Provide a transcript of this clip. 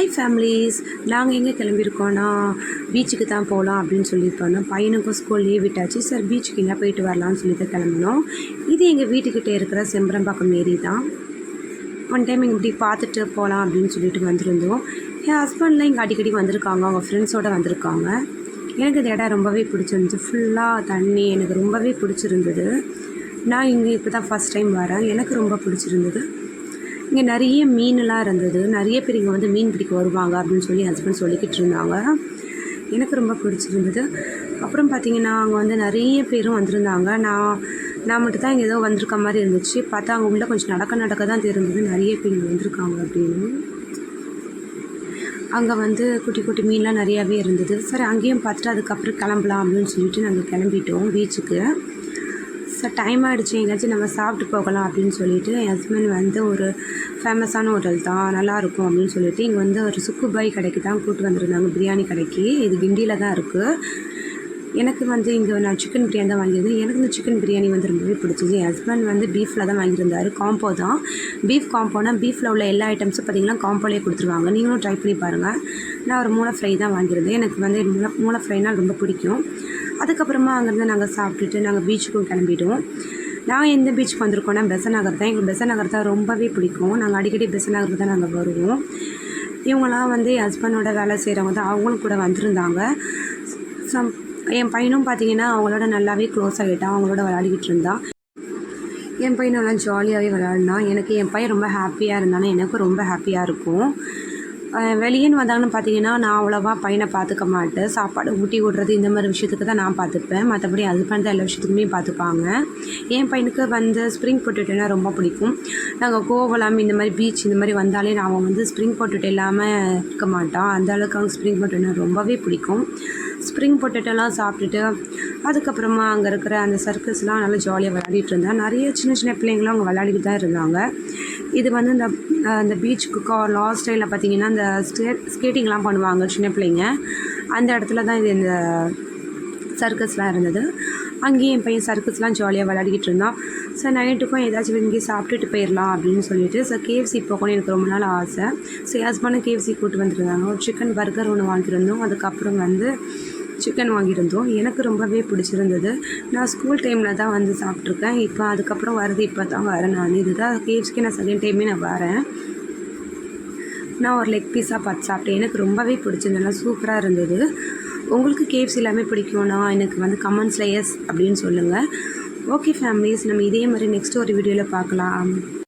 Hi families, நாங்கள் எங்கே கிளம்பியிருக்கோன்னா பீச்சுக்கு தான் போகலாம் அப்படின்னு சொல்லியிருக்கோன்னா பையனுக்கும் ஸ்கூல் லீவ் விட்டாச்சு. சார் பீச்சுக்கு எங்கே போயிட்டு வரலான்னு சொல்லி தான் கிளம்பினோம். இது எங்கள் வீட்டுக்கிட்டே இருக்கிற செம்பரம்பாக்கம் ஏரி தான். ஒன் டைம் இங்கே இப்படி பார்த்துட்டு போகலாம் அப்படின்னு சொல்லிட்டு வந்திருந்தோம். என் ஹஸ்பண்ட்லாம் இங்கே அடிக்கடி வந்திருக்காங்க, அவங்க ஃப்ரெண்ட்ஸோடு வந்திருக்காங்க. எனக்கு இந்த இடம் ரொம்பவே பிடிச்சிருந்துச்சு. ஃபுல்லாக தண்ணி எனக்கு ரொம்பவே பிடிச்சிருந்தது. நான் இங்கே இப்போ தான் ஃபஸ்ட் டைம் வரேன். எனக்கு ரொம்ப பிடிச்சிருந்தது. இங்கே நிறைய மீனெலாம் இருந்தது. நிறைய பேர் இங்கே வந்து மீன் பிடிக்க வருவாங்க அப்படின்னு சொல்லி ஹஸ்பண்ட் சொல்லிக்கிட்டு இருந்தாங்க. எனக்கு ரொம்ப பிடிச்சிருந்தது. அப்புறம் பார்த்திங்கன்னா அங்கே வந்து நிறைய பேரும் வந்திருந்தாங்க. நான் மட்டும் தான் இங்கே ஏதோ வந்திருக்க மாதிரி இருந்துச்சு. பார்த்தா அங்கே உள்ளே கொஞ்சம் நடக்க தான் தெரிஞ்சது நிறைய பேர் இங்கே வந்திருக்காங்க அப்படின்னு. அங்கே வந்து குட்டி குட்டி மீன்லாம் நிறையாவே இருந்தது. சரி, அங்கேயும் பார்த்துட்டு அதுக்கப்புறம் கிளம்பலாம் அப்படின்னு சொல்லிட்டு நாங்கள் கிளம்பிட்டோம் பீச்சுக்கு. சார் டைம் ஆகிடுச்சு, எங்கேயாச்சும் நம்ம சாப்பிட்டு போகலாம் அப்படின்னு சொல்லிட்டு என் ஹஸ்பண்ட் வந்து ஒரு ஃபேமஸான ஹோட்டல் தான், நல்லாயிருக்கும் அப்படின்னு சொல்லிட்டு இங்கே வந்து ஒரு சுக்குபாய் கடைக்கு தான் கூப்பிட்டு வந்திருந்தாங்க, பிரியாணி கடைக்கு. இது கிண்டியில் தான் இருக்குது. எனக்கு வந்து இங்கே நான் சிக்கன் பிரியாணி தான் வாங்கியிருந்தேன். எனக்கு இந்த சிக்கன் பிரியாணி வந்து ரொம்பவே பிடிச்சிது. என் ஹஸ்பண்ட் வந்து பீஃபில் தான் வாங்கியிருந்தார். காம்போ தான், பீஃப் காம்போனா பீஃபில் உள்ள எல்லா ஐட்டம்ஸும் பார்த்திங்கன்னா காம்போலேயே கொடுத்துருவாங்க. நீங்களும் ட்ரை பண்ணி பாருங்கள். நான் ஒரு மூளை ஃப்ரை தான் வாங்கியிருந்தேன். எனக்கு வந்து மூளை ஃப்ரைனால் ரொம்ப பிடிக்கும். அதுக்கப்புறமா அங்கேருந்து நாங்கள் சாப்பிட்டுட்டு நாங்கள் பீச்சுக்கும் கிளம்பிட்டோம். நான் எந்த பீச்சுக்கு வந்திருக்கோன்னா பெசன்ட் நகர் தான். எங்களுக்கு பெசன்ட் நகர் தான் ரொம்பவே பிடிக்கும். நாங்கள் அடிக்கடி பெசன்ட் நகருக்கு தான் நாங்கள் வருவோம். இவங்களாம் வந்து என் ஹஸ்பண்டோட வேலை செய்கிறவங்க தான், அவங்களும் கூட வந்திருந்தாங்க. என் பையனும் பார்த்திங்கன்னா அவங்களோட நல்லாவே க்ளோஸ் ஆகிட்டான். அவங்களோட விளையாடிக்கிட்டு இருந்தான். என் பையன் நல்லா ஜாலியாகவே விளையாடினான். எனக்கு என் பையன் ரொம்ப ஹாப்பியாக இருந்தானே, எனக்கும் ரொம்ப ஹாப்பியாக இருக்கும். வெளியேன்னு வந்தாங்கன்னு பார்த்தீங்கன்னா நான் அவ்வளோவா பையனை பார்த்துக்க மாட்டேன். சாப்பாடு ஊட்டி விடுறது இந்த மாதிரி விஷயத்துக்கு தான் நான் பார்த்துப்பேன். மற்றபடி ஹஸ்பண்ட் தான் எல்லா விஷயத்துக்குமே பார்த்துப்பாங்க. என் பையனுக்கு வந்து ஸ்ப்ரிங் பொட்டேட்டோனா ரொம்ப பிடிக்கும். நாங்கள் கோவலம் இந்த மாதிரி பீச் இந்த மாதிரி வந்தாலே அவன் வந்து ஸ்ப்ரிங் பொட்டேட்டோ இல்லாமல் இருக்க மாட்டான். அந்த அளவுக்கு அவனுக்கு ஸ்ப்ரிங் பொட்டேட்டோ ரொம்பவே பிடிக்கும். ஸ்ப்ரிங் பொட்டேட்டோலாம் சாப்பிட்டுட்டு அதுக்கப்புறமா அங்கே இருக்கிற அந்த சர்க்கஸ்லாம் நல்லா ஜாலியாக விளையாடிட்டு இருந்தேன். நிறைய சின்ன சின்ன பிள்ளைங்களும் அங்கே விளையாடிட்டு தான் இருந்தாங்க. இது வந்து இந்த பீச்சுக்கு லாஸ்ட் டைமில் பார்த்திங்கன்னா இந்த ஸ்கேட்டிங்லாம் பண்ணுவாங்க சின்ன பிள்ளைங்க. அந்த இடத்துல தான் இந்த சர்க்கஸ்லாம் இருந்தது. அங்கேயும் என் பையன் சர்க்கஸ்லாம் ஜாலியாக விளையாடிக்கிட்டு இருந்தான். சார் நைட்டுக்கும் ஏதாச்சும் இங்கே சாப்பிட்டுட்டு போயிடலாம் அப்படின்னு சொல்லிட்டு சார் கேஎஃப்சி போகணும்னு எனக்கு ரொம்ப நாள் ஆசை. ஸோ ஹஸ்பண்டும் கேஎஃப்சி கூப்பிட்டு வந்துருந்தாங்க. ஒரு சிக்கன் பர்கர் ஒன்று வாங்கியிருந்தோம். அதுக்கப்புறம் வந்து சிக்கன் வாங்கியிருந்தோம். எனக்கு ரொம்பவே பிடிச்சிருந்தது. நான் ஸ்கூல் டைமில் தான் வந்து சாப்பிட்ருக்கேன். இப்போ அதுக்கப்புறம் வருது, இப்போ தான் வரேன் நான். இதுதான் கேஎஃப்சிக்கு நான் செகண்ட் டைமே நான் வரேன். நான் ஒரு லெக் பீஸாக பார்த்து சாப்பிட்டேன். எனக்கு ரொம்பவே பிடிச்சிருந்தது. நல்லா சூப்பராக இருந்தது. உங்களுக்கு கேஎஃப்சி எல்லாமே பிடிக்கும்னா எனக்கு வந்து கமெண்ட்ஸில் எஸ் அப்படின்னு சொல்லுங்கள். ஓகே ஃபேமிலிஸ், நம்ம இதே மாதிரி நெக்ஸ்ட் ஒரு வீடியோவில் பார்க்கலாம்.